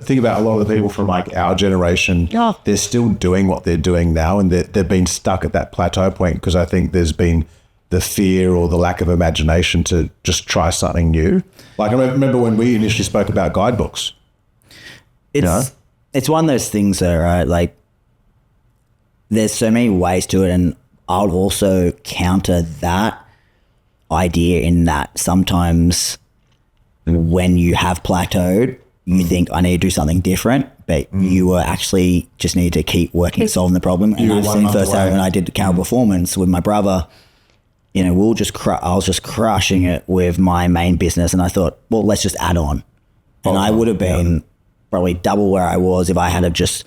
think about a lot of the people from like our generation, they're still doing what they're doing now, and they've been stuck at that plateau point because I think there's been the fear or the lack of imagination to just try something new. Like I remember when we initially spoke about guidebooks. It's one of those things though, right? Like there's so many ways to it, and I'll also counter that idea in that sometimes when you have plateaued, you think I need to do something different, but you were actually just need to keep working at solving the problem. And I've seen firsthand when I did the Carroll Performance with my brother, you know, I was just crushing it with my main business, and I thought, well, let's just add on. And I would have been probably double where I was if I had have just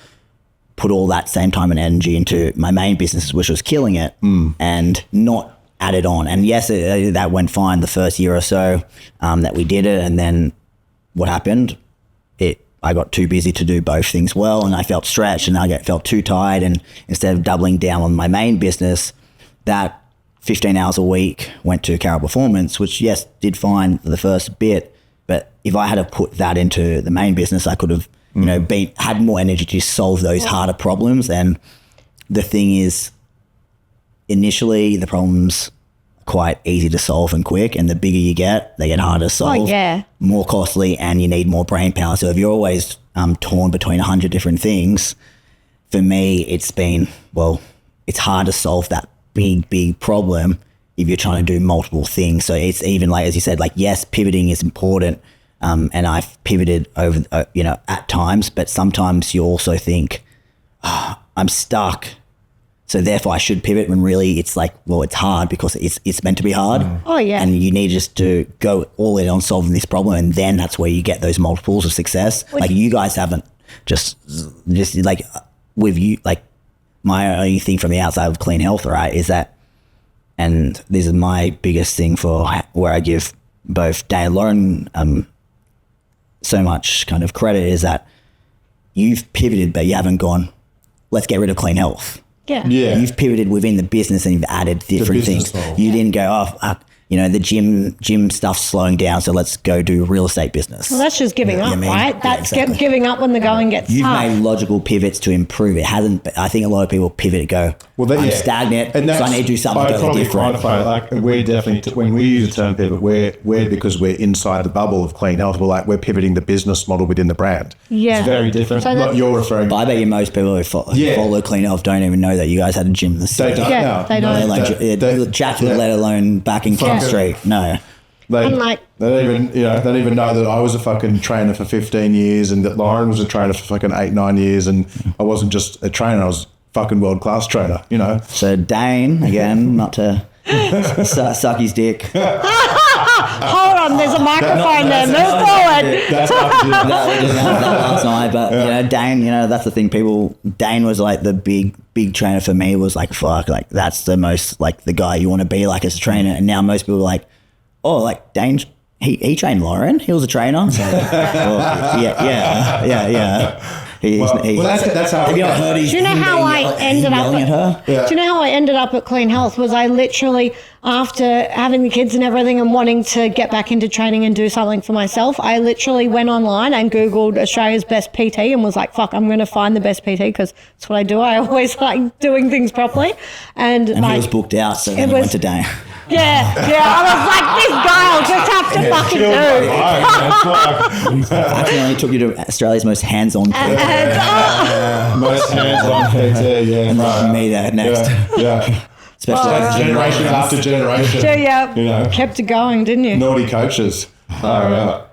put all that same time and energy into my main business, which was killing it, and not added on. And yes, that went fine the first year or so that we did it. And then what happened? I got too busy to do both things well, and I felt stretched, and I felt too tired. And instead of doubling down on my main business, that 15 hours a week went to Carroll Performance, which yes, did fine for the first bit. But if I had to put that into the main business, I could have, you know, had more energy to solve those harder problems. And the thing is, initially the problems are quite easy to solve and quick, and the bigger you get, they get harder to solve, more costly, and you need more brain power. So if you're always torn between 100 different things, for me, it's been, well, it's hard to solve that big problem if you're trying to do multiple things. So it's even like, as you said, like, yes, pivoting is important. And I've pivoted over, you know, at times, but sometimes you also think, I'm stuck, so therefore I should pivot, when really it's like, well, it's hard because it's meant to be hard. Oh yeah. And you need just to go all in on solving this problem, and then that's where you get those multiples of success. Like you guys haven't just like with you, like my only thing from the outside of clean health, right, is that, and this is my biggest thing for where I give both Daine and Lauren so much kind of credit, is that you've pivoted, but you haven't gone, let's get rid of clean health. Yeah. You've pivoted within the business, and you've added different things. You didn't go, you know, the gym stuff's slowing down, so let's go do real estate business. Well, that's just giving up, right? That's exactly. Giving up when the going gets You've tough. made logical pivots to improve. It hasn't. I think a lot of people pivot and go, I'm stagnant, and so I need to do something totally different. Like we're definitely, when we use the term pivot, we're because we're inside the bubble of clean health, we're pivoting the business model within the brand. Yeah. It's very different. So what you're referring to. I bet you most people who follow clean health don't even know that you guys had a gym in the city. They don't. They don't. They're like Jack, let alone back in King Street. No. They don't even know that I was a fucking trainer for 15 years, and that Lauren was a trainer for fucking 8-9 years, and I wasn't just a trainer, I was a fucking world-class trainer, you know. So Daine, again, not to suck his dick. Hold on, there's a microphone there. Move forward. That's not that last night, but you know, Daine, you know, that's the thing. Daine was like the big trainer for me. Was like, fuck, like that's the most, like, the guy you want to be like as a trainer. And now most people are like, oh, like Daine, he trained Lauren. He was a trainer. So, yeah. That's how. Have you not heard Do you know how I ended up at her? Do you know how I ended up at Clean Health? Was I literally, after having the kids and everything and wanting to get back into training and do something for myself, I literally went online and Googled Australia's best PT and was like, fuck, I'm going to find the best PT because that's what I do. I always like doing things properly. And he was booked out, so then he went to Daine. Yeah. I was like, this guy will just have to fucking do. Actually, only took you to Australia's most hands-on PT. Most hands-on PT, yeah. And then me there next. Yeah. Especially generation after generation. Yeah. You know. Kept it going, didn't you? Naughty coaches. All right.